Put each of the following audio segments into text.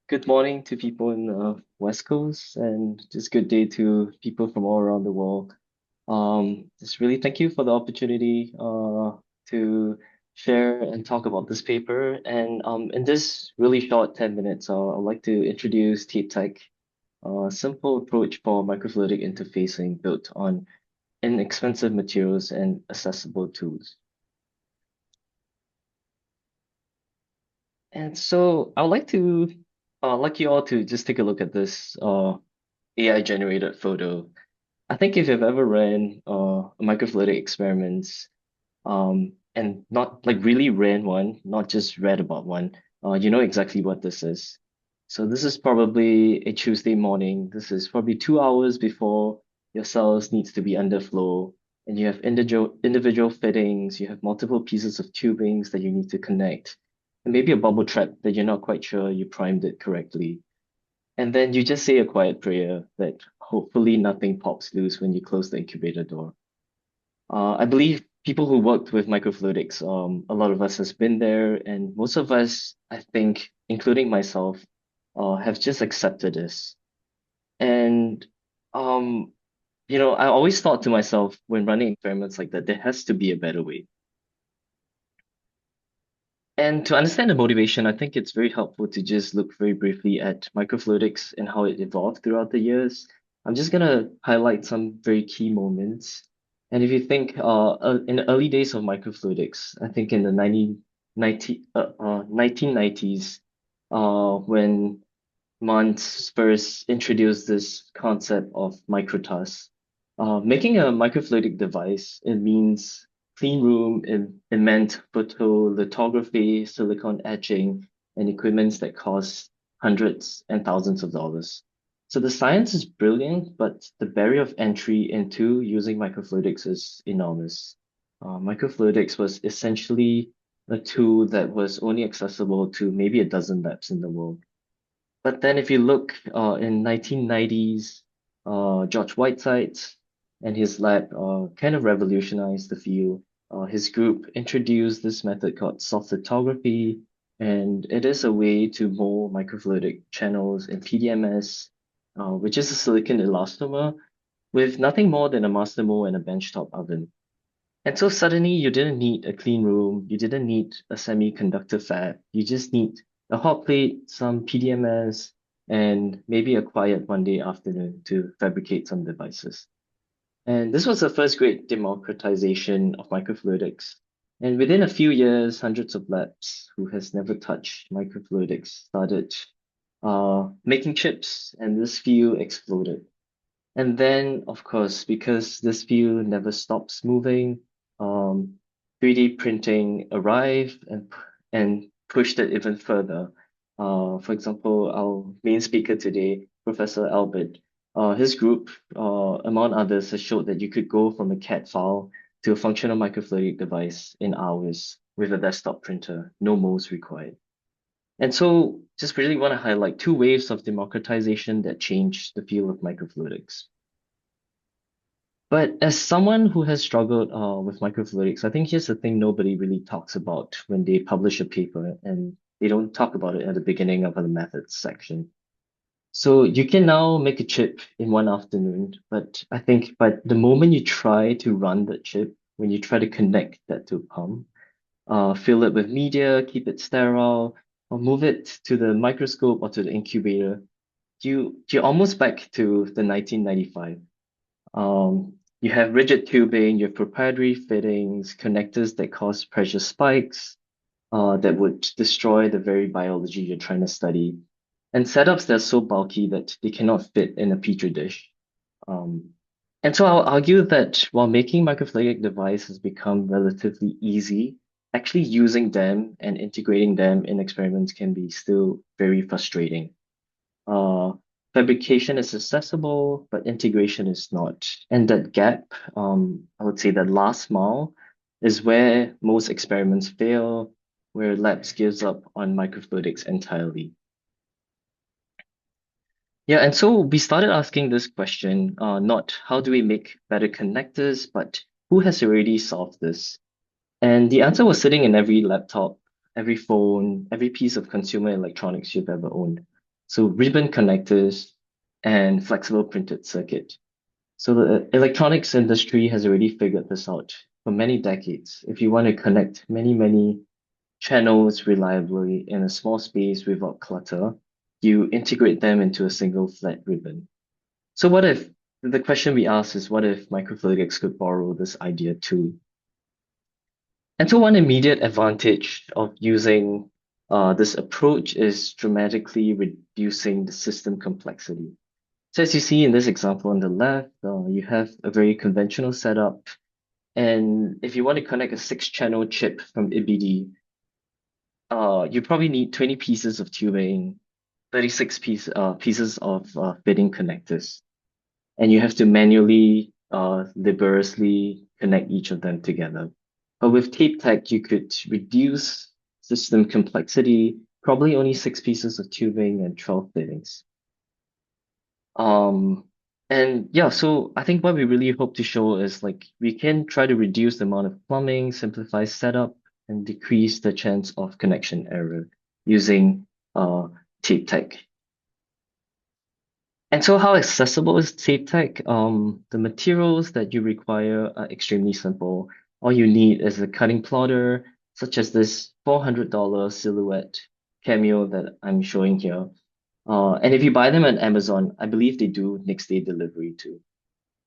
Good morning to people in the West Coast, and just good day to people from all around the world. Just really thank you for the opportunity to share and talk about this paper. And in this really short 10 minutes, I'd like to introduce Tape Tech, a simple approach for microfluidic interfacing built on inexpensive materials and accessible tools. And so I would like you all to just take a look at this AI generated photo. I think if you've ever ran microfluidic experiments, and not like really ran one, not just read about one, you know exactly what this is. So this is probably a Tuesday morning. This is probably 2 hours before your cells needs to be under flow, and you have individual fittings, you have multiple pieces of tubings that you need to connect, and maybe a bubble trap that you're not quite sure you primed it correctly. And then you just say a quiet prayer that hopefully nothing pops loose when you close the incubator door. I believe people who worked with microfluidics, a lot of us has been there, and most of us, I think, including myself, have just accepted this. And I always thought to myself when running experiments like that, there has to be a better way. And to understand the motivation, I think it's very helpful to just look very briefly at microfluidics and how it evolved throughout the years. I'm just gonna highlight some very key moments. And if you think in the early days of microfluidics, I think in the 1990s, when Mons first introduced this concept of microTAS. Making a microfluidic device, it means clean room, it meant photolithography, silicon etching, and equipments that cost hundreds and thousands of dollars. So the science is brilliant, but the barrier of entry into using microfluidics is enormous. Microfluidics was essentially a tool that was only accessible to maybe a dozen labs in the world. But then if you look in 1990s, George Whiteside and his lab kind of revolutionized the field. His group introduced this method called soft lithography, and it is a way to mold microfluidic channels in PDMS, which is a silicon elastomer, with nothing more than a master mold and a benchtop oven. And so suddenly you didn't need a clean room, you didn't need a semiconductor fab, you just need a hot plate, some PDMS, and maybe a quiet Monday afternoon to fabricate some devices. And this was the first great democratization of microfluidics. And within a few years, hundreds of labs who has never touched microfluidics started making chips, and this field exploded. And then, of course, because this field never stops moving, 3D printing arrived and pushed it even further. For example, our main speaker today, Professor Albert, his group, among others, has showed that you could go from a CAD file to a functional microfluidic device in hours with a desktop printer, no molds required. And so, just really want to highlight two waves of democratization that changed the field of microfluidics. But as someone who has struggled with microfluidics, I think here's the thing nobody really talks about when they publish a paper, and they don't talk about it at the beginning of the methods section. So you can now make a chip in one afternoon, but I think by the moment you try to run that chip, when you try to connect that to a pump, fill it with media, keep it sterile, or move it to the microscope or to the incubator, you're almost back to the 1995. You have rigid tubing, you have proprietary fittings, connectors that cause pressure spikes, that would destroy the very biology you're trying to study, and setups that are so bulky that they cannot fit in a petri dish. Um, and so I'll argue that while making microfluidic devices has become relatively easy, actually using them and integrating them in experiments can be still very frustrating. Uh, Fabrication is accessible, but integration is not. And that gap, I would say that last mile is where most experiments fail, where labs gives up on microfluidics entirely. Yeah, and so we started asking this question, not how do we make better connectors, but who has already solved this? And the answer was sitting in every laptop, every phone, every piece of consumer electronics you've ever owned. So ribbon connectors and flexible printed circuit. So the electronics industry has already figured this out for many decades. If you want to connect many channels reliably in a small space without clutter, you integrate them into a single flat ribbon. So what if the question we ask is what if microfluidics could borrow this idea too? And so one immediate advantage of using this approach is dramatically reducing the system complexity. So as you see in this example on the left, you have a very conventional setup. And if you want to connect a 6-channel chip from IBD, you probably need 20 pieces of tubing, 36 pieces of fitting connectors. And you have to manually, laboriously connect each of them together. But with tape tech, you could reduce system complexity, probably only 6 pieces of tubing and 12 fittings. Um, and yeah, so I think what we really hope to show is like we can try to reduce the amount of plumbing, simplify setup, and decrease the chance of connection error using tape tech. And so how accessible is tape tech? The materials that you require are extremely simple. All you need is a cutting plotter, such as this $400 silhouette cameo that I'm showing here. And if you buy them on Amazon, I believe they do next day delivery too.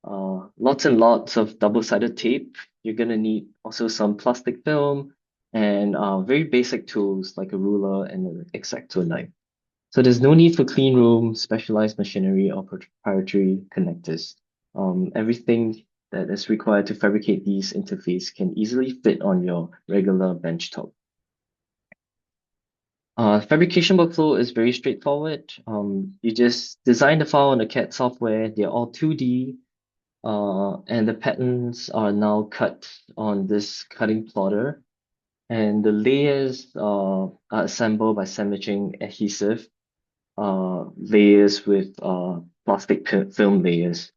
Lots and lots of double-sided tape. You're gonna need also some plastic film and very basic tools like a ruler and an X-Acto knife. So there's no need for clean room, specialized machinery, or proprietary connectors. Everything that is required to fabricate these interfaces can easily fit on your regular benchtop. Fabrication workflow is very straightforward. You just design the file on the CAD software. They're all 2D, and the patterns are now cut on this cutting plotter. And the layers are assembled by sandwiching adhesive layers with plastic film layers.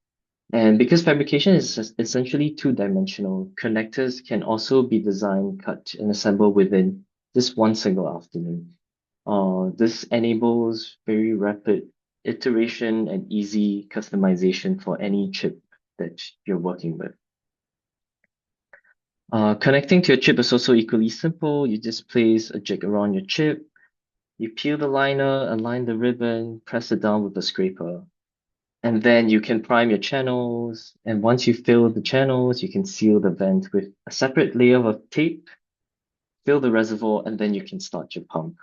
And because fabrication is essentially two-dimensional, connectors can also be designed, cut, and assembled within just one single afternoon. This enables very rapid iteration and easy customization for any chip that you're working with. Connecting to your chip is also equally simple. You just place a jig around your chip, you peel the liner, align the ribbon, press it down with a scraper. And then you can prime your channels. And once you fill the channels, you can seal the vent with a separate layer of tape, fill the reservoir, and then you can start your pump.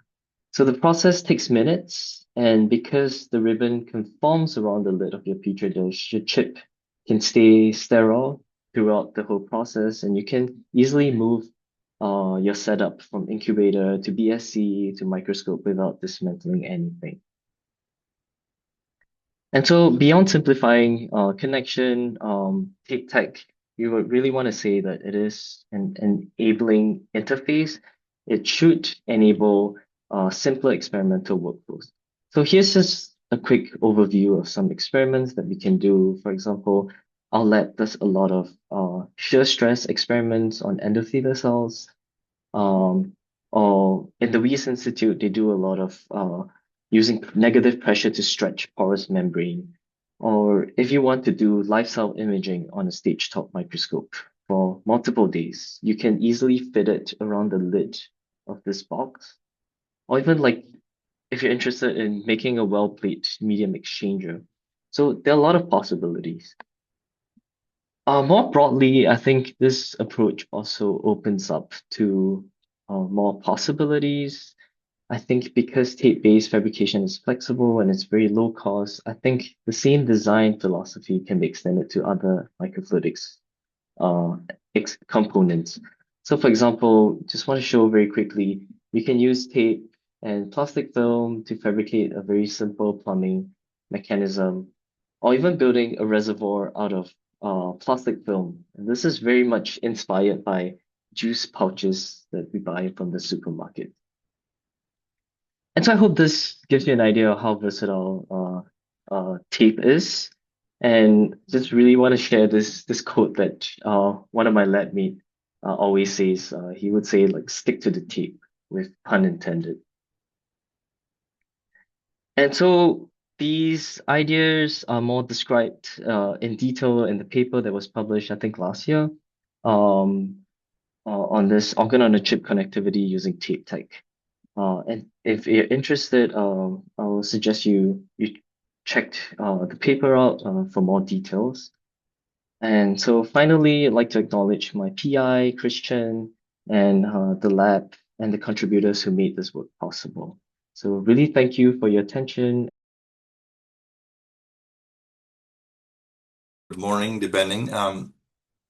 So the process takes minutes, and because the ribbon conforms around the lid of your petri dish, your chip can stay sterile throughout the whole process, and you can easily move your setup from incubator to BSC to microscope without dismantling anything. And so beyond simplifying connection, tape tech, you would really want to say that it is an enabling interface. It should enable simpler experimental workflows. So here's just a quick overview of some experiments that we can do. For example, our lab does a lot of shear stress experiments on endothelial cells. Um, or in the Weiss Institute, they do a lot of using negative pressure to stretch porous membrane. Or if you want to do live cell imaging on a stage top microscope for multiple days, you can easily fit it around the lid of this box. Or even like if you're interested in making a well plate medium exchanger. So there are a lot of possibilities. More broadly, I think this approach also opens up to more possibilities. I think because tape-based fabrication is flexible and it's very low cost, I think the same design philosophy can be extended to other microfluidics uh, components. So for example, just want to show very quickly, you can use tape and plastic film to fabricate a very simple plumbing mechanism, or even building a reservoir out of plastic film. And this is very much inspired by juice pouches that we buy from the supermarket. And so I hope this gives you an idea of how versatile tape is. And just really want to share this quote that one of my lab mate always says. He would say like stick to the tape with pun intended. And so these ideas are more described in detail in the paper that was published, I think, last year, um, on this organ on a chip connectivity using tape tech. And if you're interested, I will suggest you check the paper out for more details. And so finally, I'd like to acknowledge my PI, Christian, and the lab and the contributors who made this work possible. So really thank you for your attention. Good morning, depending.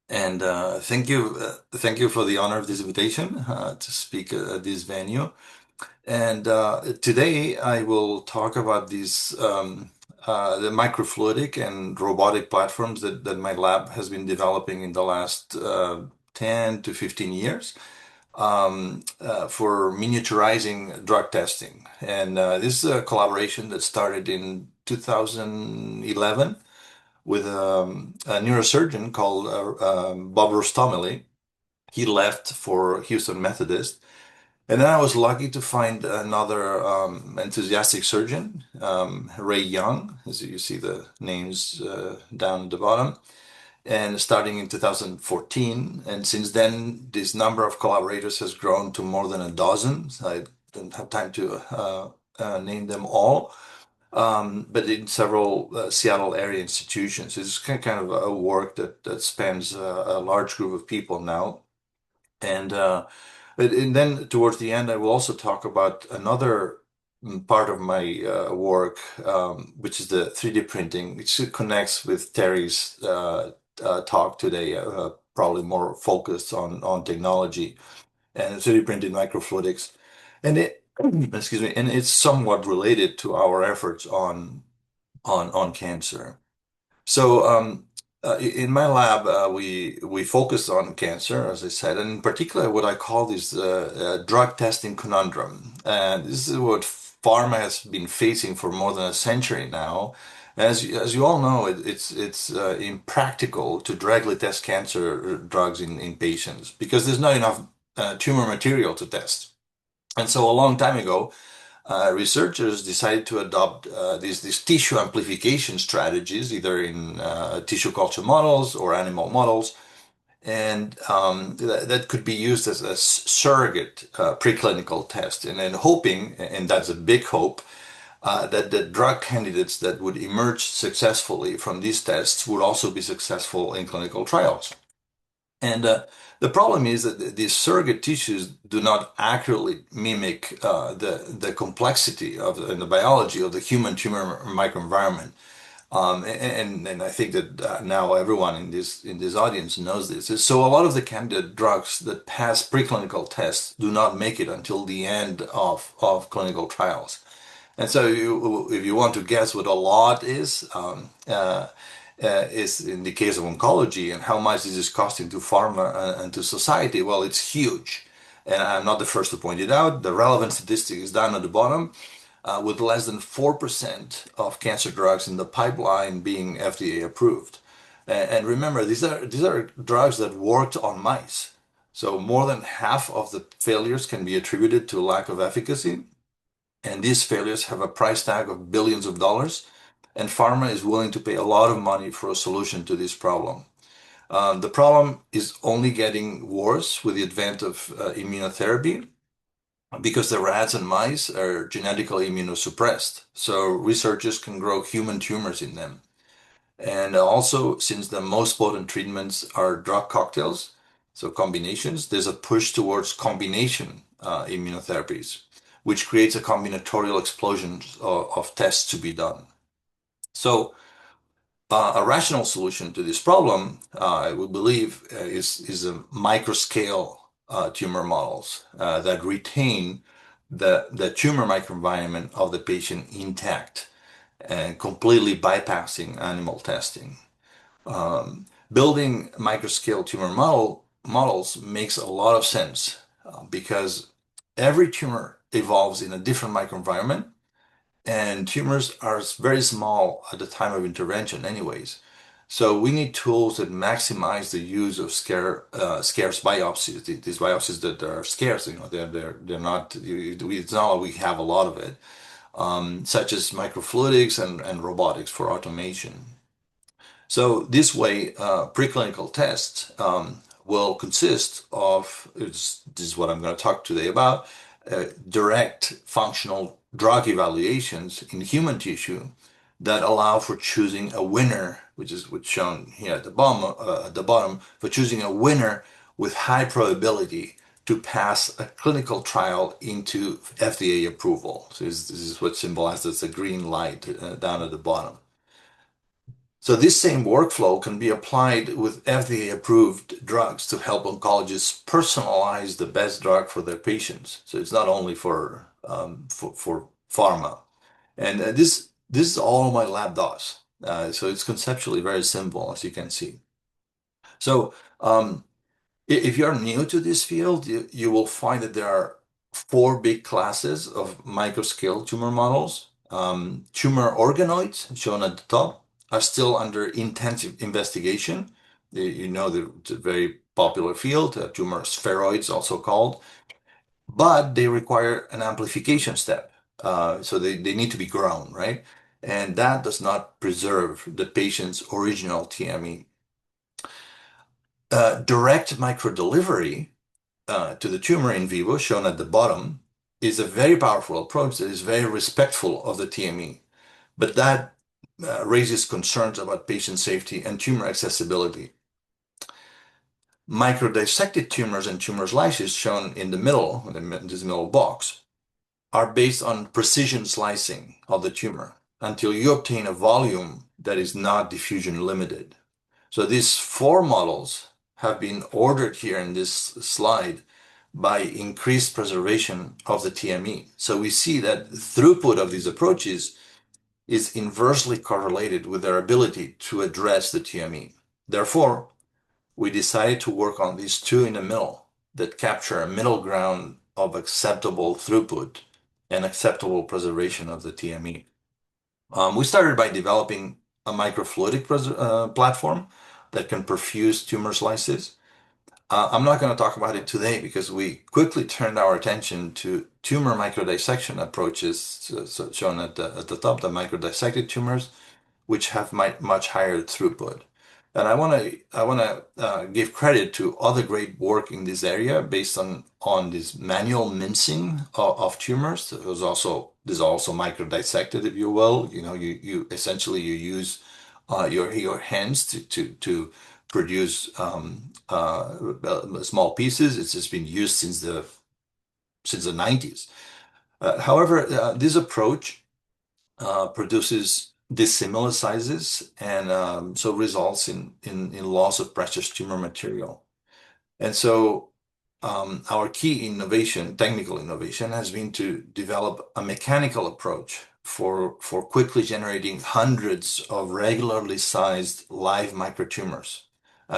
And thank you for the honor of this invitation to speak at this venue. And today I will talk about the microfluidic and robotic platforms that my lab has been developing in the last 10 to 15 years for miniaturizing drug testing. And this is a collaboration that started in 2011 with a neurosurgeon called Bob Rostomily. He left for Houston Methodist. And then I was lucky to find another enthusiastic surgeon, Ray Young, as you see the names down at the bottom, and starting in 2014. And since then, this number of collaborators has grown to more than a dozen. I don't have time to name them all, but in several Seattle area institutions. It's kind of a work that spans a large group of people now. And and then towards the end, I will also talk about another part of my work, which is the 3D printing, which connects with Terry's talk today, probably more focused on technology and 3D printed microfluidics. And it, excuse me, and it's somewhat related to our efforts on cancer. So in my lab, we focus on cancer, as I said, and in particular, what I call this drug testing conundrum. And this is what pharma has been facing for more than a century now. As you all know, it's impractical to directly test cancer drugs in patients because there's not enough tumor material to test. And so a long time ago, researchers decided to adopt these tissue amplification strategies, either in tissue culture models or animal models, and that could be used as a surrogate preclinical test, and then hoping, and that's a big hope, that the drug candidates that would emerge successfully from these tests would also be successful in clinical trials. And the problem is that these surrogate tissues do not accurately mimic the complexity of and the biology of the human tumor microenvironment. And I think that now everyone in this audience knows this. So a lot of the candidate drugs that pass preclinical tests do not make it until the end of clinical trials. And so if you want to guess what a lot is in the case of oncology and how much this is costing to pharma and to society, well, it's huge. And I'm not the first to point it out. The relevant statistic is down at the bottom, with less than 4% of cancer drugs in the pipeline being FDA approved. And remember, these are drugs that worked on mice. So more than half of the failures can be attributed to lack of efficacy. And these failures have a price tag of billions of dollars, and pharma is willing to pay a lot of money for a solution to this problem. The problem is only getting worse with the advent of immunotherapy because the rats and mice are genetically immunosuppressed. So researchers can grow human tumors in them. And also, since the most potent treatments are drug cocktails, so combinations, there's a push towards combination immunotherapies, which creates a combinatorial explosion of tests to be done. So, a rational solution to this problem, I would believe, is a microscale tumor models that retain the tumor microenvironment of the patient intact and completely bypassing animal testing. Building microscale tumor models makes a lot of sense because every tumor evolves in a different microenvironment, and tumors are very small at the time of intervention, anyways. So we need tools that maximize the use of scarce biopsies. These biopsies that are scarce, they're not. It's not like we have a lot of it. such as microfluidics and robotics for automation. So this way, preclinical tests will consist of, this is what I'm going to talk today about, direct functional drug evaluations in human tissue that allow for choosing a winner, which is what's shown here at the bottom, for choosing a winner with high probability to pass a clinical trial into FDA approval. So this is what symbolized as a green light down at the bottom. So this same workflow can be applied with FDA-approved drugs to help oncologists personalize the best drug for their patients. So it's not only for pharma, and this is all my lab does. So it's conceptually very simple, as you can see. So if you're new to this field, you will find that there are four big classes of microscale tumor models. Tumor organoids, shown at the top, are still under intensive investigation. You know, it's a very popular field, tumor spheroids also called, but they require an amplification step. So they need to be grown, right? And that does not preserve the patient's original TME. Direct microdelivery to the tumor in vivo, shown at the bottom, is a very powerful approach that is very respectful of the TME, but that raises concerns about patient safety and tumor accessibility. Microdissected tumors and tumor slices, shown in the middle, in this middle box, are based on precision slicing of the tumor until you obtain a volume that is not diffusion limited. So these four models have been ordered here in this slide by increased preservation of the TME. So we see that throughput of these approaches is inversely correlated with their ability to address the TME. Therefore, we decided to work on these two in the middle that capture a middle ground of acceptable throughput and acceptable preservation of the TME. We started by developing a microfluidic platform that can perfuse tumor slices. I'm not going to talk about it today because we quickly turned our attention to tumor microdissection approaches, so shown at the top, the microdissected tumors, which have much higher throughput. And I want to give credit to other great work in this area based on this manual mincing of tumors. There's also microdissected, if you will. You know, you essentially you use your hands to produce small pieces. It's just been used since the 90s. However, this approach produces dissimilar sizes and so results in loss of precious tumor material. And so our key innovation, technical innovation, has been to develop a mechanical approach for quickly generating hundreds of regularly sized live microtumors.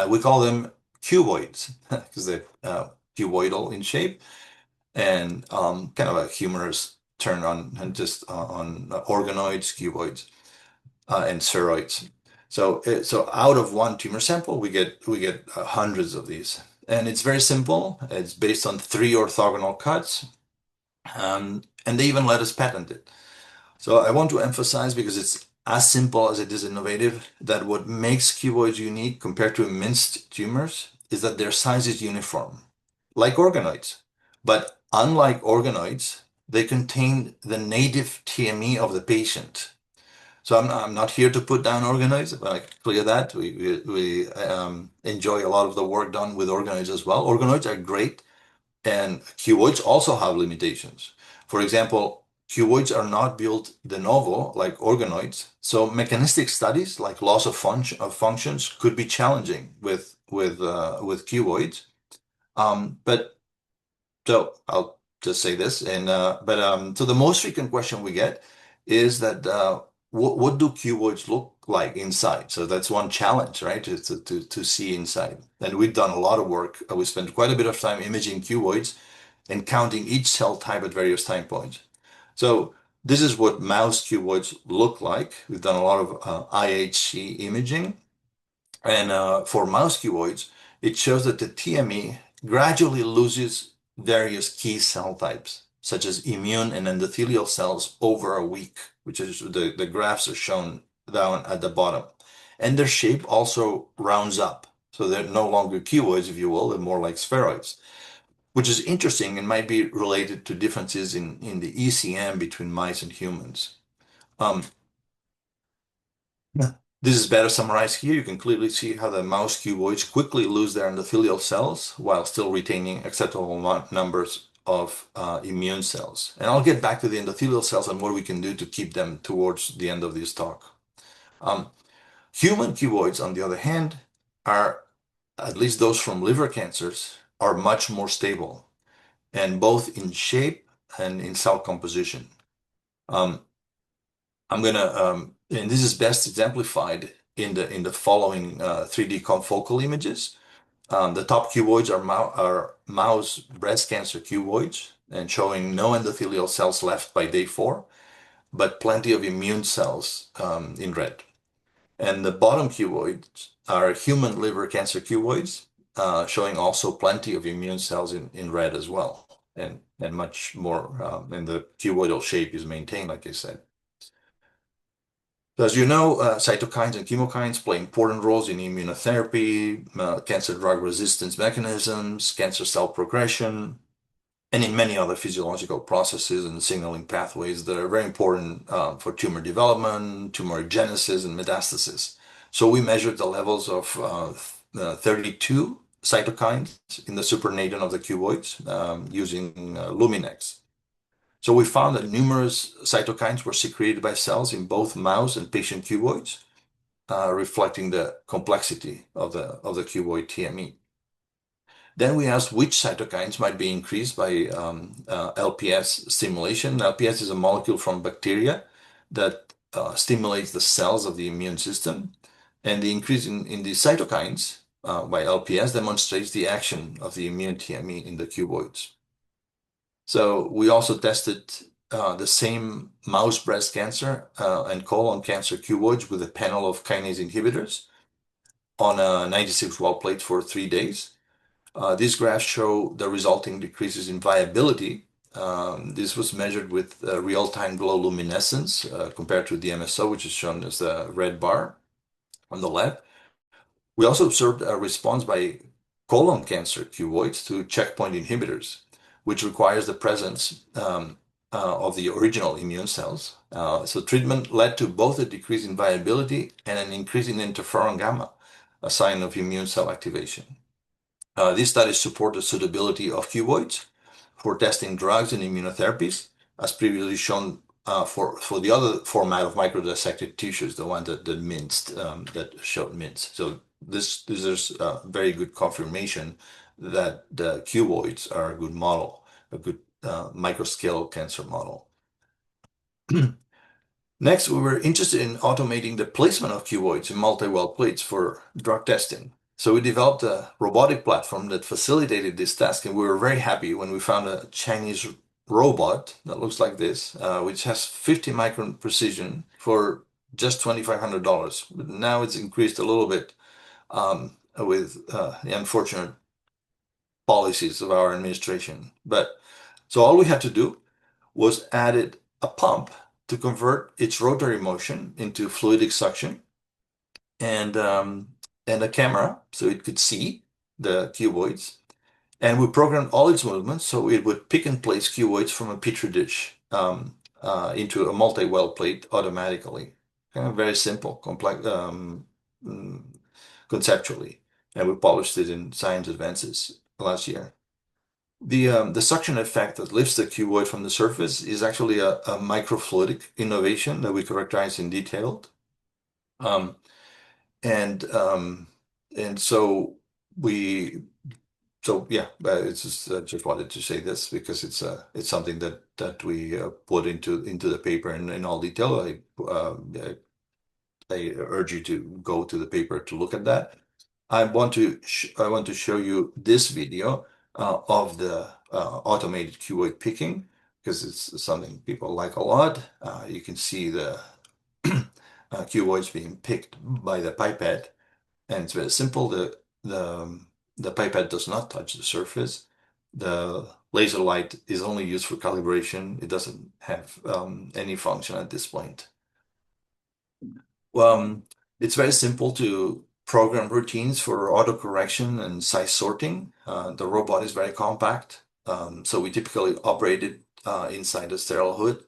We call them cuboids because they're cuboidal in shape and kind of a humorous turn on just on organoids, cuboids, and spheroids. So out of one tumor sample, we get hundreds of these, and it's very simple. It's based on three orthogonal cuts, and they even let us patent it. So I want to emphasize, because it's as simple as it is innovative, that what makes cuboids unique compared to minced tumors is that their size is uniform, like organoids. But unlike organoids, they contain the native TME of the patient. So I'm not here to put down organoids, but I clear that. We enjoy a lot of the work done with organoids as well. Organoids are great, and cuboids also have limitations. For example, cuboids are not built de novo like organoids, so mechanistic studies like loss of functions could be challenging with cuboids. But so I'll just say this, and so the most frequent question we get is that what do cuboids look like inside? So that's one challenge, right? To see inside. And we've done a lot of work. We spent quite a bit of time imaging cuboids and counting each cell type at various time points. So this is what mouse cuboids look like. We've done a lot of IHC imaging. And for mouse cuboids, it shows that the TME gradually loses various key cell types. such as immune and endothelial cells, over a week, which is the graphs are shown down at the bottom. And their shape also rounds up. So they're no longer cuboids, if you will, they're more like spheroids, which is interesting and might be related to differences in the ECM between mice and humans. Um, this is better summarized here. You can clearly see how the mouse cuboids quickly lose their endothelial cells while still retaining acceptable numbers of immune cells. And I'll get back to the endothelial cells and what we can do to keep them towards the end of this talk. Um, Human cuboids, on the other hand, are, at least those from liver cancers, are much more stable, and both in shape and in cell composition. Um, and this is best exemplified in the following 3D confocal images. The top cuboids are mouse breast cancer cuboids, and showing no endothelial cells left by day 4, but plenty of immune cells in red. And the bottom cuboids are human liver cancer cuboids, showing also plenty of immune cells in red as well, and much more, and the cuboidal shape is maintained, like I said. So as you know, cytokines and chemokines play important roles in immunotherapy, cancer drug resistance mechanisms, cancer cell progression, and in many other physiological processes and signaling pathways that are very important for tumor development, tumor genesis, and metastasis. So we measured the levels of 32 cytokines in the supernatant of the cuboids using Luminex. So we found that numerous cytokines were secreted by cells in both mouse and patient cuboids, reflecting the complexity of the cuboid TME. Then we asked which cytokines might be increased by LPS stimulation. LPS is a molecule from bacteria that stimulates the cells of the immune system. And the increase in the cytokines by LPS demonstrates the action of the immune TME in the cuboids. So we also tested the same mouse breast cancer and colon cancer cuboids with a panel of kinase inhibitors on a 96 well plate for 3 days. These graphs show the resulting decreases in viability. This was measured with real-time glow luminescence compared to the MSO, which is shown as the red bar on the left. We also observed a response by colon cancer cuboids to checkpoint inhibitors, which requires the presence of the original immune cells. So treatment led to both a decrease in viability and an increase in interferon gamma, a sign of immune cell activation. These studies support the suitability of cuboids for testing drugs and immunotherapies, as previously shown for the other format of microdissected tissues, the one that minced, that showed mince. So this is very good confirmation that the cuboids are a good model, a good microscale cancer model. Next, we were interested in automating the placement of cuboids in multi-well plates for drug testing. So we developed a robotic platform that facilitated this task, and we were very happy when we found a Chinese robot that looks like this, which has 50 micron precision for just $2,500. But now it's increased a little bit with the unfortunate policies of our administration. But so all we had to do was added a pump to convert its rotary motion into fluidic suction, and a camera so it could see the cuboids. And we programmed all its movements so it would pick and place cuboids from a petri dish into a multi-well plate automatically. Kind of very simple, complex, conceptually. And we published it in Science Advances last year. The suction effect that lifts the cuboid from the surface is actually a microfluidic innovation that we characterize in detail. Um, and so yeah, it's just wanted to say this because it's something that we put into the paper in all detail. I urge you to go to the paper to look at that. I want to show you this video of the automated cuboid picking because it's something people like a lot. You can see the cuboids being picked by the pipette, and it's very simple. The pipette does not touch the surface. The Laser light is only used for calibration. It doesn't have any function at this point. Um, it's very simple to program routines for auto-correction and size sorting. The robot is very compact, so we typically operate it inside a sterile hood,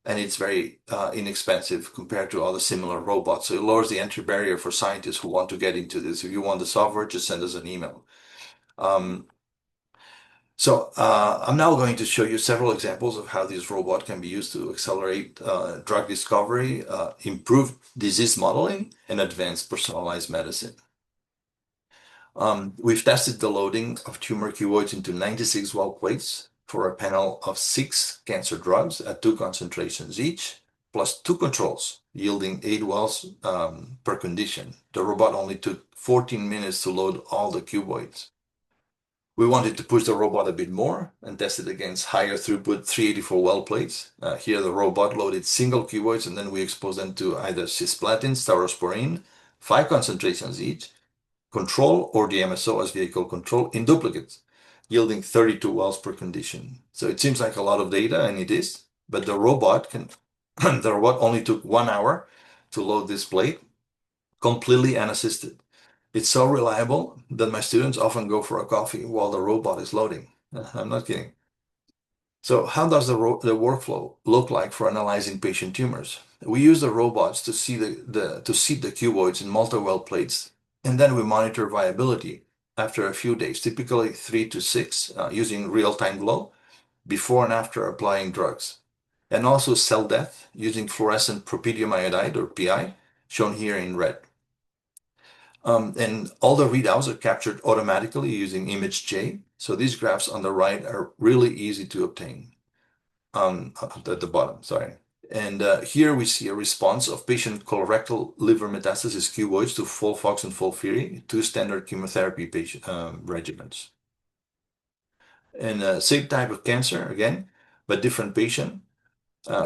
and it's very inexpensive compared to other similar robots. So it lowers the entry barrier for scientists who want to get into this. If you want the software, just send us an email. Um, I'm now going to show you several examples of how this robot can be used to accelerate drug discovery, improve disease modeling, and advance personalized medicine. We've tested the loading of tumor cuboids into 96 well plates for a panel of 6 cancer drugs at 2 concentrations each, plus 2 controls, yielding 8 wells per condition. The robot only took 14 minutes to load all the cuboids. We wanted to push the robot a bit more and test it against higher throughput 384 well plates. Here the robot loaded single cuboids and then we exposed them to either cisplatin, staurosporine, 5 concentrations each, control or the MSO as vehicle control in duplicates, yielding 32 wells per condition. So it seems like a lot of data, and it is, but the robot only took 1 hour to load this plate, completely unassisted. It's so reliable that my students often go for a coffee while the robot is loading. I'm not kidding. So how does the workflow look like for analyzing patient tumors? We use the robots to see to seed the cuboids in multi-well plates, and then we monitor viability after a few days, typically 3 to 6, using real-time glow before and after applying drugs. And also cell death using fluorescent propydium iodide, or PI, shown here in red. And all the readouts are captured automatically using ImageJ. So these graphs on the right are really easy to obtain. At the bottom, sorry. And here we see a response of patient colorectal liver metastasis cuboids to FOLFOX and FOLFIRI, 2 standard chemotherapy patient regimens. And same type of cancer again, but different patient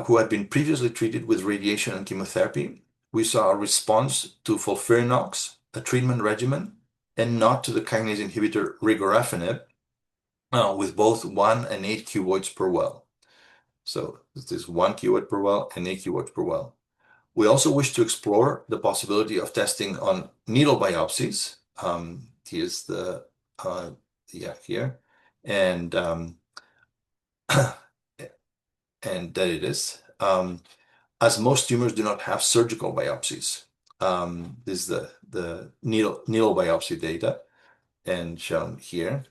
who had been previously treated with radiation and chemotherapy. We saw a response to FOLFIRINOX, a treatment regimen, and not to the kinase inhibitor regorafenib, with both 1 and 8 cuboids per well. So this is 1 cuboid per well and 8 cuboids per well. We also wish to explore the possibility of testing on needle biopsies. Here's the, here. And, and there it is. As most tumors do not have surgical biopsies. This is the needle biopsy data, and shown here.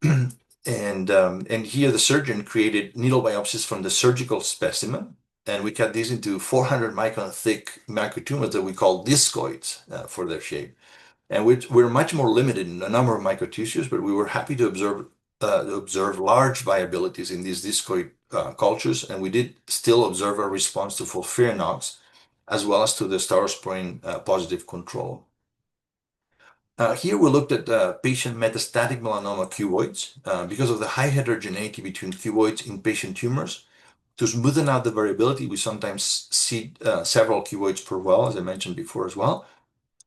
And here the surgeon created needle biopsies from the surgical specimen, and we cut these into 400 micron thick microtumors that we call discoids for their shape. And we're much more limited in the number of microtissues, but we were happy to observe large viabilities in these discoid cultures, and we did still observe a response to FOLFIRINOX as well as to the staurosporine positive control. Here we looked at patient metastatic melanoma cuboids because of the high heterogeneity between cuboids in patient tumors. To smoothen out the variability, we sometimes see several cuboids per well, as I mentioned before as well.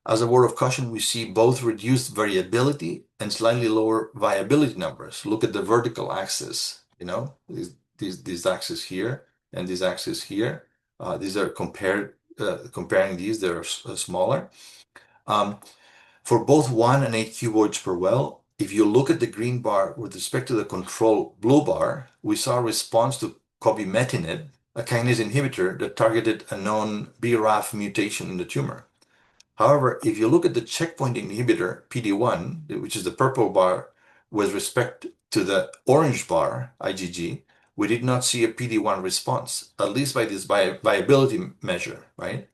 As a word of caution, we see both reduced variability and slightly lower viability numbers. Look at the vertical axis, these axes here and these axes here. These are comparing these, they're smaller. For both 1 and 8 cuboids per well, if you look at the green bar with respect to the control blue bar, we saw a response to cobimetinib, a kinase inhibitor that targeted a known BRAF mutation in the tumor. However, if you look at the checkpoint inhibitor, PD-1, which is the purple bar, with respect to the orange bar, IgG, we did not see a PD-1 response, at least by this viability measure, right?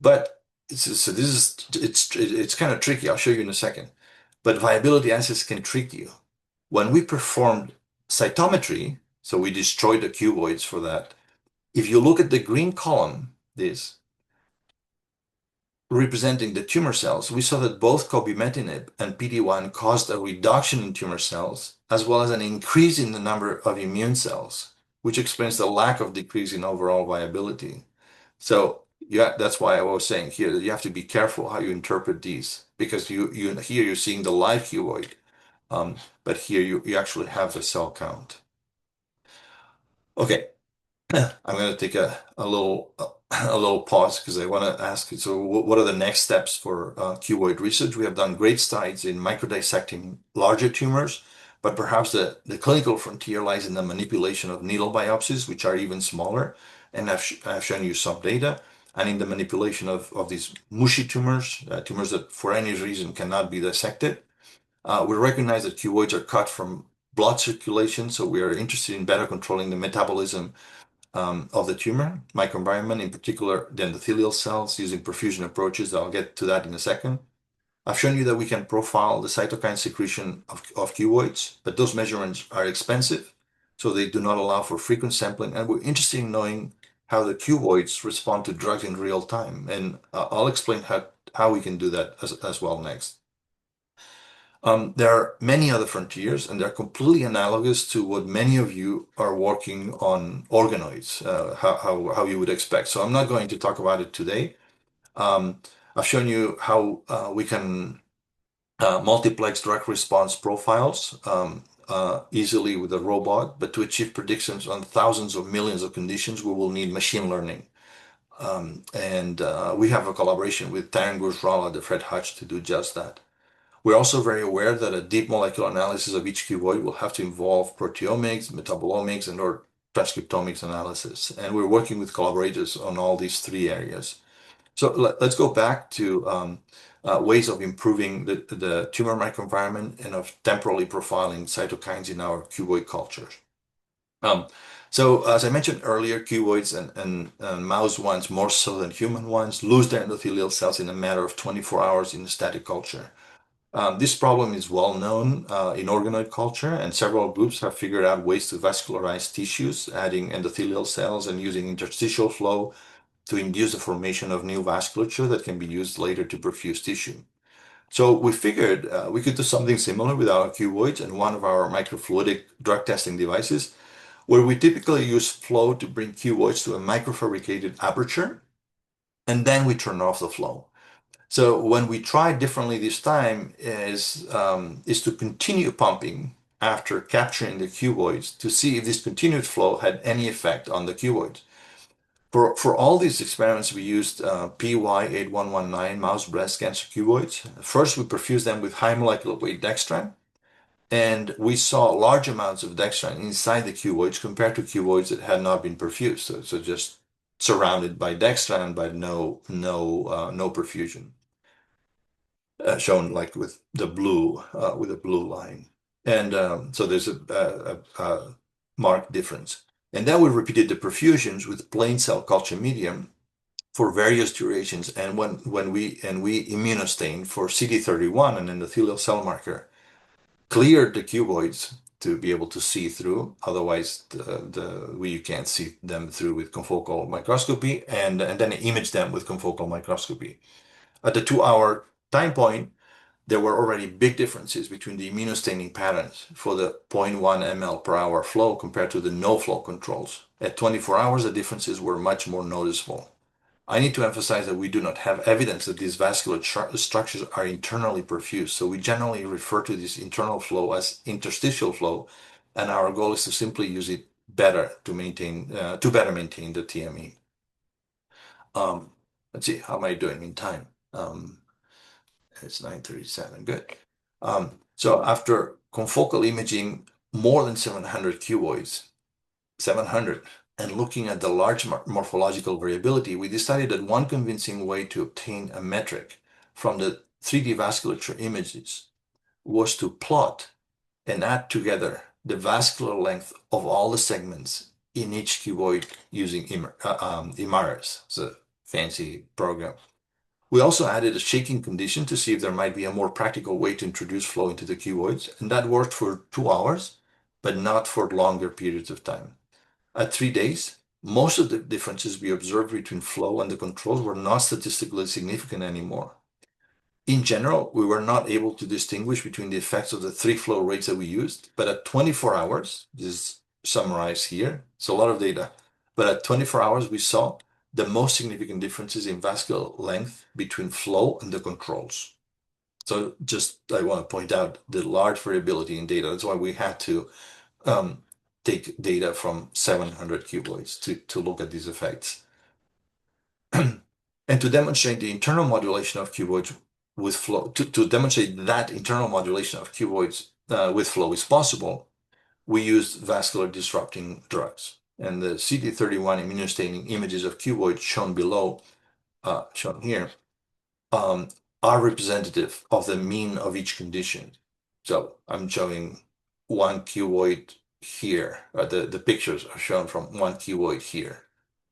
But it's kind of tricky. I'll show you in a second. But viability assays can trick you. When we performed cytometry, so we destroyed the cuboids for that. If you look at the green column, this, representing the tumor cells, we saw that both cobimetinib and PD-1 caused a reduction in tumor cells, as well as an increase in the number of immune cells, which explains the lack of decrease in overall viability. So yeah, that's why I was saying here that you have to be careful how you interpret these, because here you're seeing the live cuboid. But here you actually have a cell count. Okay, I'm going to take a little pause because I want to ask you, so what are the next steps for cuboid research? We have done great strides in microdissecting larger tumors, but perhaps the clinical frontier lies in the manipulation of needle biopsies, which are even smaller, and I've shown you some data, and in the manipulation of these mushy tumors, tumors that for any reason cannot be dissected. We recognize that cuboids are cut from blood circulation, so we are interested in better controlling the metabolism of the tumor microenvironment, in particular the endothelial cells, using perfusion approaches. I'll get to that in a second. I've shown you that we can profile the cytokine secretion of cuboids, but those measurements are expensive, so they do not allow for frequent sampling. And we're interested in knowing how the cuboids respond to drugs in real time. And I'll explain how we can do that as well next. There are many other frontiers, and they're completely analogous to what many of you are working on organoids, how you would expect. So I'm not going to talk about it today. I've shown you how we can multiplex drug response profiles easily with a robot, but to achieve predictions on thousands of millions of conditions, we will need machine learning. And we have a collaboration with Taryn Gujral at the Fred Hutch to do just that. We're also very aware that a deep molecular analysis of each cuboid will have to involve proteomics, metabolomics, and or transcriptomics analysis. And we're working with collaborators on all these three areas. So let's go back to ways of improving the tumor microenvironment and of temporally profiling cytokines in our cuboid cultures. So as I mentioned earlier, cuboids and mouse ones, more so than human ones, lose their endothelial cells in a matter of 24 hours in a static culture. This problem is well known in organoid culture, and several groups have figured out ways to vascularize tissues, adding endothelial cells and using interstitial flow to induce the formation of new vasculature that can be used later to perfuse tissue. So we figured we could do something similar with our cuboids and one of our microfluidic drug testing devices, where we typically use flow to bring cuboids to a microfabricated aperture, and then we turn off the flow. So when we tried differently this time is to continue pumping after capturing the cuboids to see if this continued flow had any effect on the cuboids. For all these experiments, we used PY8119 mouse breast cancer cuboids. First, we perfused them with high molecular weight dextran, and we saw large amounts of dextran inside the cuboids compared to cuboids that had not been perfused. So just surrounded by dextran, but no perfusion. Shown like with the blue line, and so there's a marked difference. And then we repeated the perfusions with plain cell culture medium for various durations, and when we immunostained for CD31, an endothelial cell marker, cleared the cuboids to be able to see through. Otherwise, you can't see them through with confocal microscopy, and then image them with confocal microscopy. At the 2-hour time point, there were already big differences between the immunostaining patterns for the 0.1 ml per hour flow compared to the no flow controls. At 24 hours, the differences were much more noticeable. I need to emphasize that we do not have evidence that these vascular structures are internally perfused, so we generally refer to this internal flow as interstitial flow, and our goal is to simply use it better to better maintain the TME. Let's see, how am I doing in time? It's 9:37. Good. So after confocal imaging more than 700 cuboids, 700, and looking at the large morphological variability, we decided that one convincing way to obtain a metric from the 3D vasculature images was to plot and add together the vascular length of all the segments in each cuboid using Imaris. It's a fancy program. We also added a shaking condition to see if there might be a more practical way to introduce flow into the cuboids, and that worked for 2 hours, but not for longer periods of time. At 3 days, most of the differences we observed between flow and the controls were not statistically significant anymore. In general, we were not able to distinguish between the effects of the 3 flow rates that we used, but at 24 hours, this is summarized here, it's a lot of data, but at 24 hours, we saw the most significant differences in vascular length between flow and the controls. So just I want to point out the large variability in data. That's why we had to um, take data from 700 cuboids to look at these effects. And to demonstrate the internal modulation of cuboids with flow, to demonstrate that internal modulation of cuboids with flow is possible, we used vascular disrupting drugs. And the CD31 immunostaining images of cuboids shown below, shown here, um, are representative of the mean of each condition. So I'm showing one cuboid here. The pictures are shown from one cuboid here.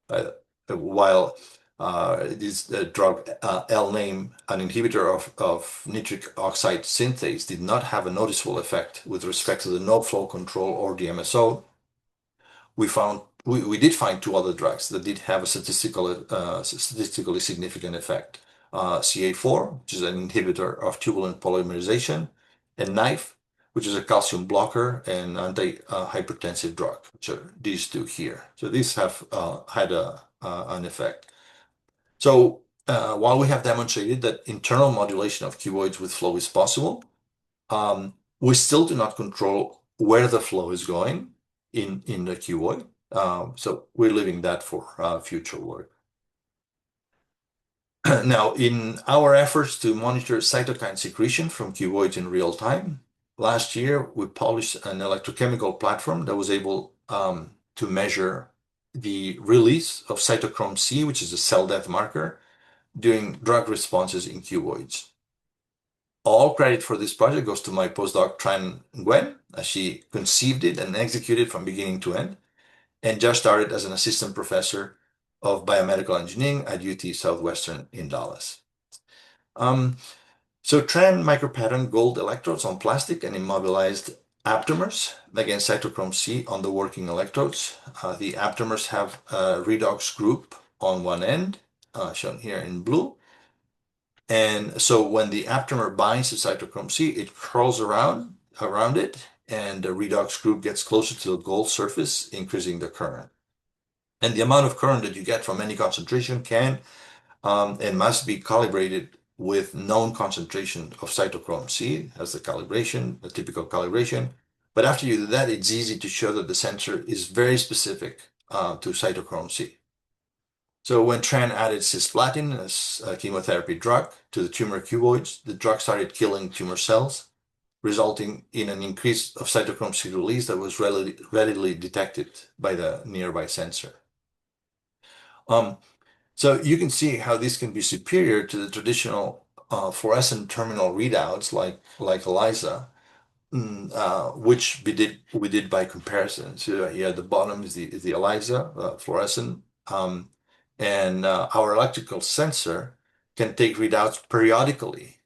Uh, while this drug L-name, an inhibitor of nitric oxide synthase, did not have a noticeable effect with respect to the no flow control or DMSO, we did find two other drugs that did have a statistically significant effect. CA4, which is an inhibitor of tubular polymerization, and KNIFE, which is a calcium blocker and antihypertensive drug, which are these two here. So these have had an effect. So while we have demonstrated that internal modulation of cuboids with flow is possible, we still do not control where the flow is going in the cuboid. So we're leaving that for future work. Now, in our efforts to monitor cytokine secretion from cuboids in real time, last year we published an electrochemical platform that was able to measure the release of cytochrome C, which is a cell death marker, during drug responses in cuboids. All credit for this project goes to my postdoc Tran Nguyen, as she conceived it and executed from beginning to end, and just started as an assistant professor of biomedical engineering at UT Southwestern in Dallas. So Tran micropatterned gold electrodes on plastic and immobilized aptamers against cytochrome C on the working electrodes. The aptamers have a redox group on one end, shown here in blue. And so when the aptamer binds to cytochrome C, it curls around it, and the redox group gets closer to the gold surface, increasing the current. And the amount of current that you get from any concentration can and must be calibrated with known concentration of cytochrome C as the calibration, the typical calibration. But after you do that, it's easy to show that the sensor is very specific to cytochrome C. So when Tran added cisplatin as a chemotherapy drug to the tumor cuboids, the drug started killing tumor cells, resulting in an increase of cytochrome C release that was readily detected by the nearby sensor. So you can see how this can be superior to the traditional fluorescent terminal readouts like ELISA, which we did by comparison. So here at the bottom is the ELISA fluorescent, and our electrical sensor can take readouts periodically,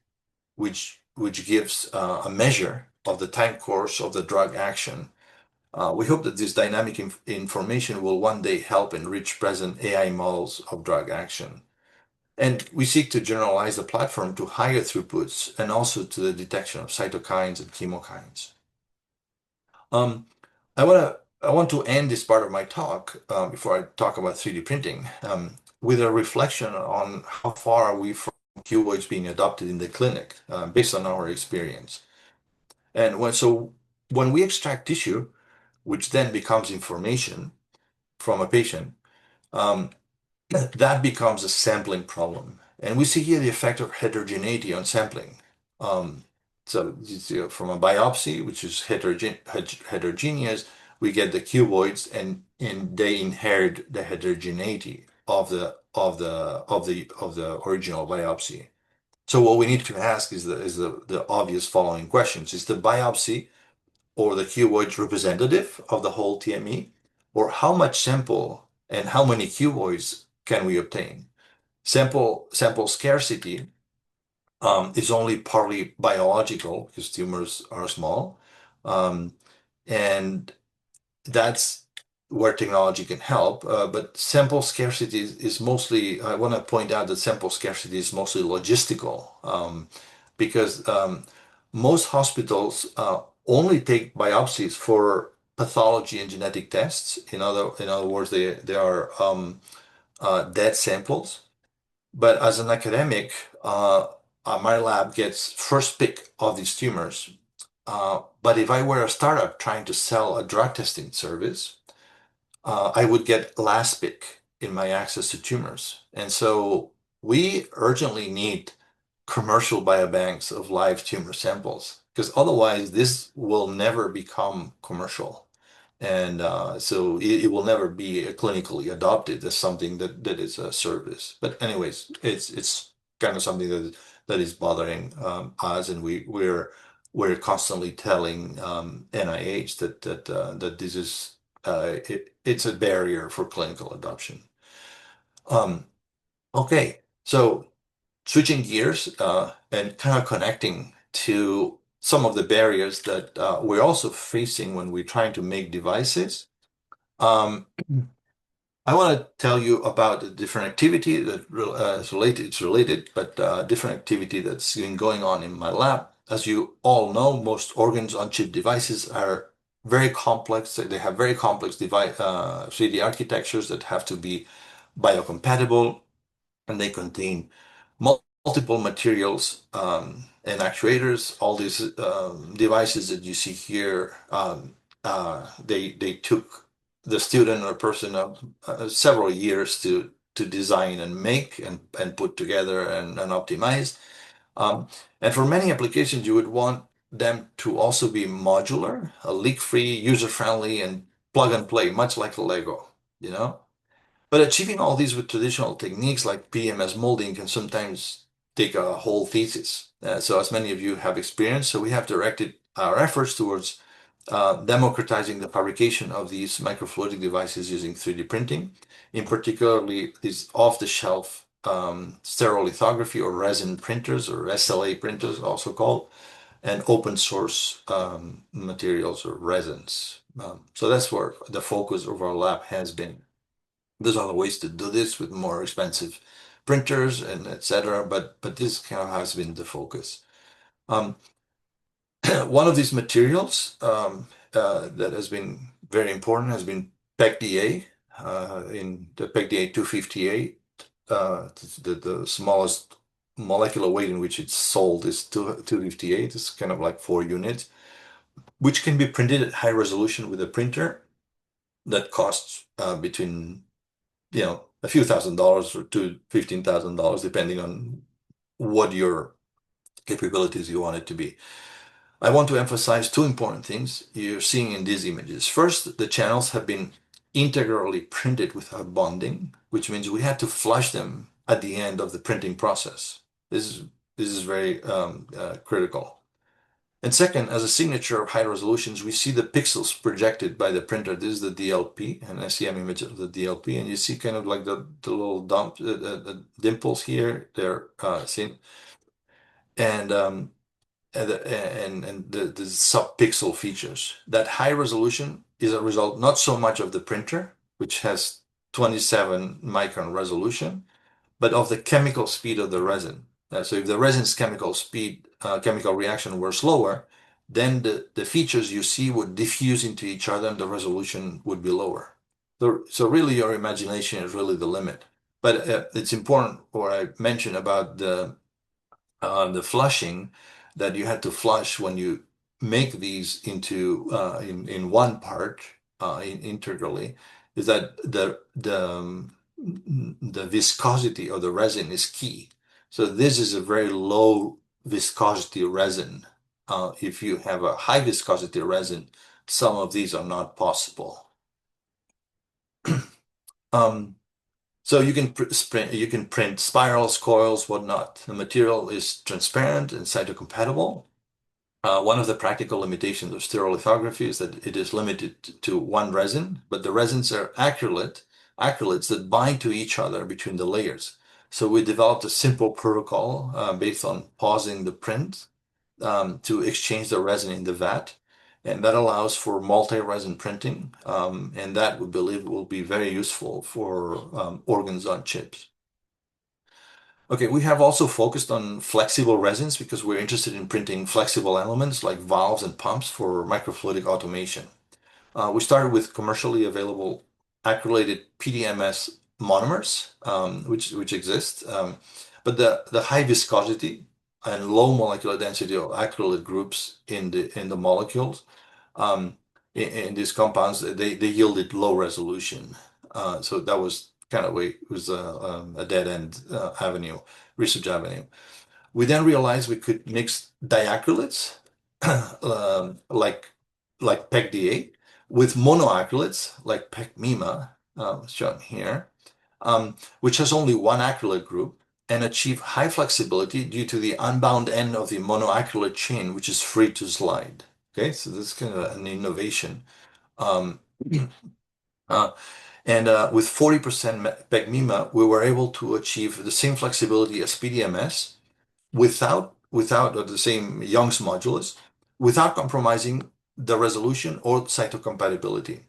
which gives a measure of the time course of the drug action. We hope that this dynamic information will one day help enrich present AI models of drug action. And we seek to generalize the platform to higher throughputs and also to the detection of cytokines and chemokines. Um, I want to end this part of my talk before I talk about 3D printing with a reflection on how far are we from cuboids being adopted in the clinic based on our experience. And when we extract tissue, which then becomes information from a patient, um, that becomes a sampling problem. And we see here the effect of heterogeneity on sampling. Um, so from a biopsy, which is heterogeneous, we get the cuboids, and they inherit the heterogeneity of the original biopsy. So what we need to ask is the obvious following questions: is the biopsy or the cuboids representative of the whole TME, or how much sample and how many cuboids can we obtain? Sample scarcity is only partly biological because tumors are small, um, and that's where technology can help. But sample scarcity is mostly, I want to point out that sample scarcity is mostly logistical because most hospitals only take biopsies for pathology and genetic tests. In other words, they are dead samples. But as an academic, my lab gets first pick of these tumors. But if I were a startup trying to sell a drug testing service, I would get last pick in my access to tumors. And so we urgently need commercial biobanks of live tumor samples because otherwise this will never become commercial. And so it will never be clinically adopted as something that is a service. But anyways, it's kind of something that is bothering us, and we're constantly telling NIH that this is it's a barrier for clinical adoption. Um, okay, so switching gears and kind of connecting to some of the barriers that we're also facing when we're trying to make devices. Um, I want to tell you about a different activity that is related. It's related, but different activity that's been going on in my lab. As you all know, most organs on chip devices are very complex. They have very complex device 3D architectures that have to be biocompatible, and they contain multiple materials and actuators. All these devices that you see here, they took the student or person of several years to design and make and put together and optimize. Um, and for many applications, you would want them to also be modular, leak-free, user-friendly, and plug and play, much like a Lego, you know? But achieving all these with traditional techniques like PMS molding can sometimes take a whole thesis. So as many of you have experienced, so we have directed our efforts towards democratizing the fabrication of these microfluidic devices using 3D printing, in particularly these off-the-shelf stereolithography or resin printers or SLA printers also called, and open source materials or resins. So that's where the focus of our lab has been. There's other ways to do this with more expensive printers and etc. But this kind of has been the focus. Um, one of these materials that has been very important has been PECDA. In the PECDA 258, the smallest molecular weight in which it's sold is 258. It's kind of like 4 units, which can be printed at high resolution with a printer that costs between a few $1,000s to $15,000, depending on what your capabilities you want it to be. I want to emphasize two important things you're seeing in these images. First, the channels have been integrally printed without bonding, which means we had to flush them at the end of the printing process. This is very critical. And second, as a signature of high resolutions, we see the pixels projected by the printer. This is the DLP, an SEM image of the DLP, and you see kind of like the little dimples here. They're seen, and the sub-pixel features. That high resolution is a result not so much of the printer, which has 27 micron resolution, but of the chemical speed of the resin. So if the resin's chemical speed, chemical reaction were slower, then the features you see would diffuse into each other and the resolution would be lower. So really your imagination is really the limit. But it's important what I mentioned about the flushing, that you had to flush when you make these into in one part integrally, is that the viscosity of the resin is key. So this is a very low viscosity resin. If you have a high viscosity resin, some of these are not possible. Um, so you can print spirals, coils, whatnot. The material is transparent and cytocompatible. One of the practical limitations of stereolithography is that it is limited to one resin, but the resins are acrylates that bind to each other between the layers. So we developed a simple protocol based on pausing the print to exchange the resin in the vat. And that allows for multi-resin printing. And that we believe will be very useful for organs on chips. Okay, we have also focused on flexible resins because we're interested in printing flexible elements like valves and pumps for microfluidic automation. We started with commercially available acrylated PDMS monomers, which exist, but the high viscosity and low molecular density of acrylate groups in the molecules. In these compounds, they yielded low resolution. So that was kind of it was a dead end avenue, research avenue. We then realized we could mix diacrylates, like PEGDA, with monoacrylates like PEGMIMA, shown here, which has only one acrylate group, and achieve high flexibility due to the unbound end of the monoacrylate chain, which is free to slide. Okay, so this is kind of an innovation. Um, uh, and with 40% PEGMIMA, we were able to achieve the same flexibility as PDMS without the same Young's modulus, without compromising the resolution or cytocompatibility.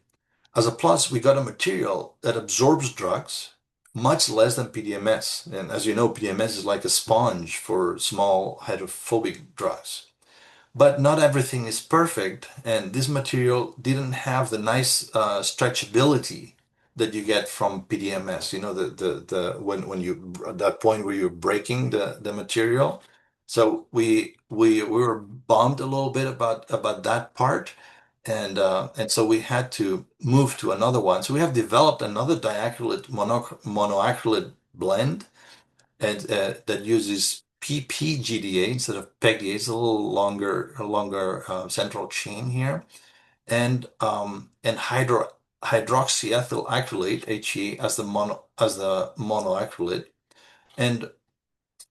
As a plus, we got a material that absorbs drugs much less than PDMS. And as you know, PDMS is like a sponge for small hydrophobic drugs. But not everything is perfect, and this material didn't have the nice stretchability that you get from PDMS. You know, the when you that point where you're breaking the material. So we were bummed a little bit about that part, and so we had to move to another one. So we have developed another diacrylate monoacrylate blend and that uses PPGDA instead of PEGDA. It's a longer central chain here, and hydroxyethyl acrylate (HE) as the monoacrylate, and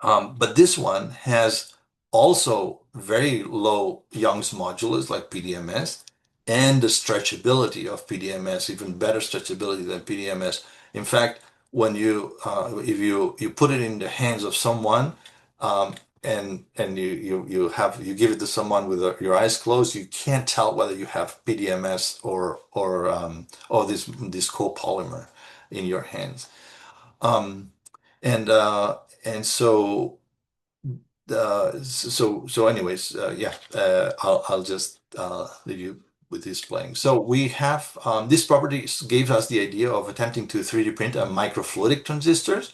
but this one has also very low Young's modulus like PDMS and the stretchability of PDMS, even better stretchability than PDMS. In fact, when if you put it in the hands of someone and you give it to someone with your eyes closed, you can't tell whether you have PDMS or this copolymer in your hands. Um, and uh, and so anyways, yeah, I'll just leave you with this playing. So we have these properties gave us the idea of attempting to 3D print a microfluidic transistors.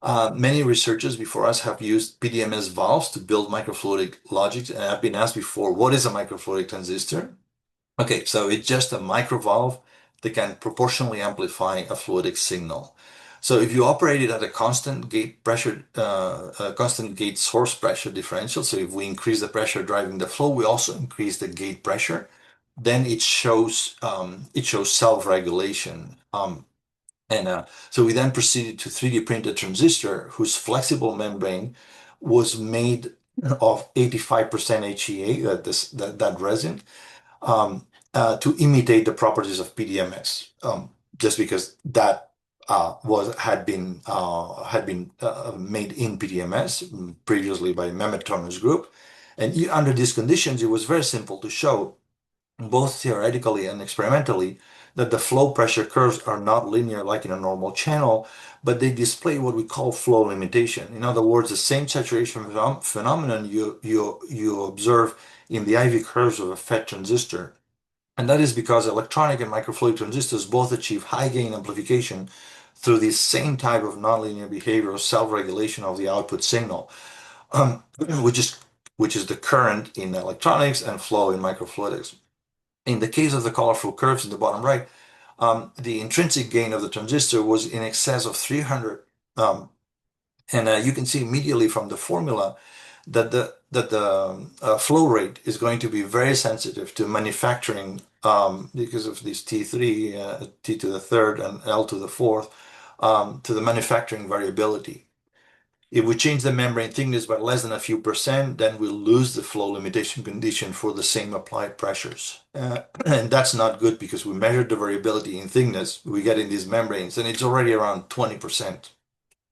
Many researchers before us have used PDMS valves to build microfluidic logics, and I've been asked before, what is a microfluidic transistor? Okay, so it's just a microvalve that can proportionally amplify a fluidic signal. So if you operate it at a constant gate pressure, a constant gate source pressure differential, so if we increase the pressure driving the flow, we also increase the gate pressure, then it shows self-regulation. So we then proceeded to 3D print a transistor whose flexible membrane was made of 85% HEA, that resin, to imitate the properties of PDMS, just because that had been made in PDMS previously by Mehmet Turner's group, and under these conditions, it was very simple to show, both theoretically and experimentally, that the flow pressure curves are not linear like in a normal channel, but they display what we call flow limitation. In other words, the same saturation phenomenon you observe in the IV curves of a FET transistor. And that is because electronic and microfluidic transistors both achieve high gain amplification through the same type of nonlinear behavior of self-regulation of the output signal, um, which is which is the current in electronics and flow in microfluidics. In the case of the colorful curves in the bottom right, the intrinsic gain of the transistor was in excess of 300, and you can see immediately from the formula that the flow rate is going to be very sensitive to manufacturing, because of these T3, T to the third, and L to the fourth, to the manufacturing variability. If we change the membrane thickness by less than a few percent, then we'll lose the flow limitation condition for the same applied pressures. And that's not good because we measured the variability in thickness we get in these membranes, and it's already around 20%.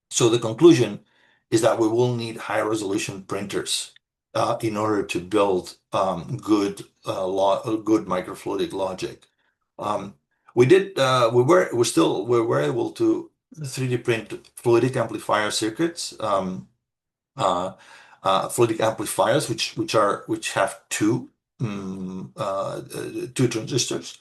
So the conclusion is that we will need high resolution printers in order to build good microfluidic logic. Um, we were able to 3D print fluidic amplifier circuits, fluidic amplifiers, which have two transistors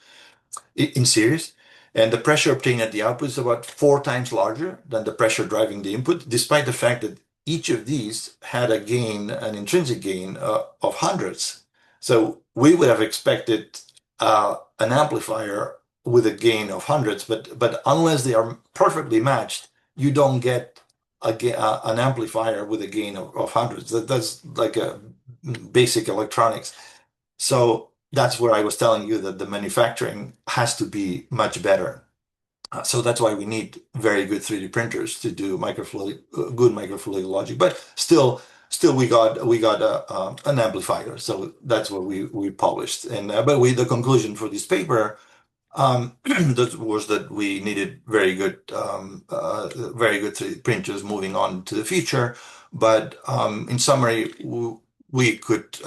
in series, and the pressure obtained at the output is about 4 times larger than the pressure driving the input, despite the fact that each of these had a gain, an intrinsic gain of hundreds. So we would have expected an amplifier with a gain of hundreds, but unless they are perfectly matched, you don't get an amplifier with a gain of hundreds. That's like a basic electronics. So that's where I was telling you that the manufacturing has to be much better. So that's why we need very good 3D printers to do good microfluidic logic. But still, we got an amplifier. So that's what we published. And but the conclusion for this paper that was that we needed very good 3D printers moving on to the future. But in summary, we could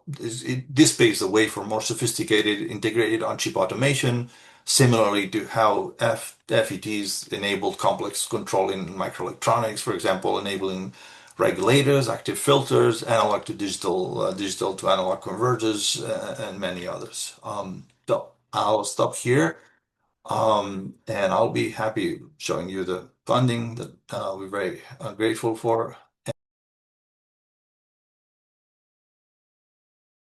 this paves the way for more sophisticated integrated on-chip automation, similarly to how FETs enabled complex control in microelectronics, for example, enabling regulators, active filters, analog to digital, digital to analog converters, and many others. So I'll stop here, and I'll be happy showing you the funding that we're very grateful for.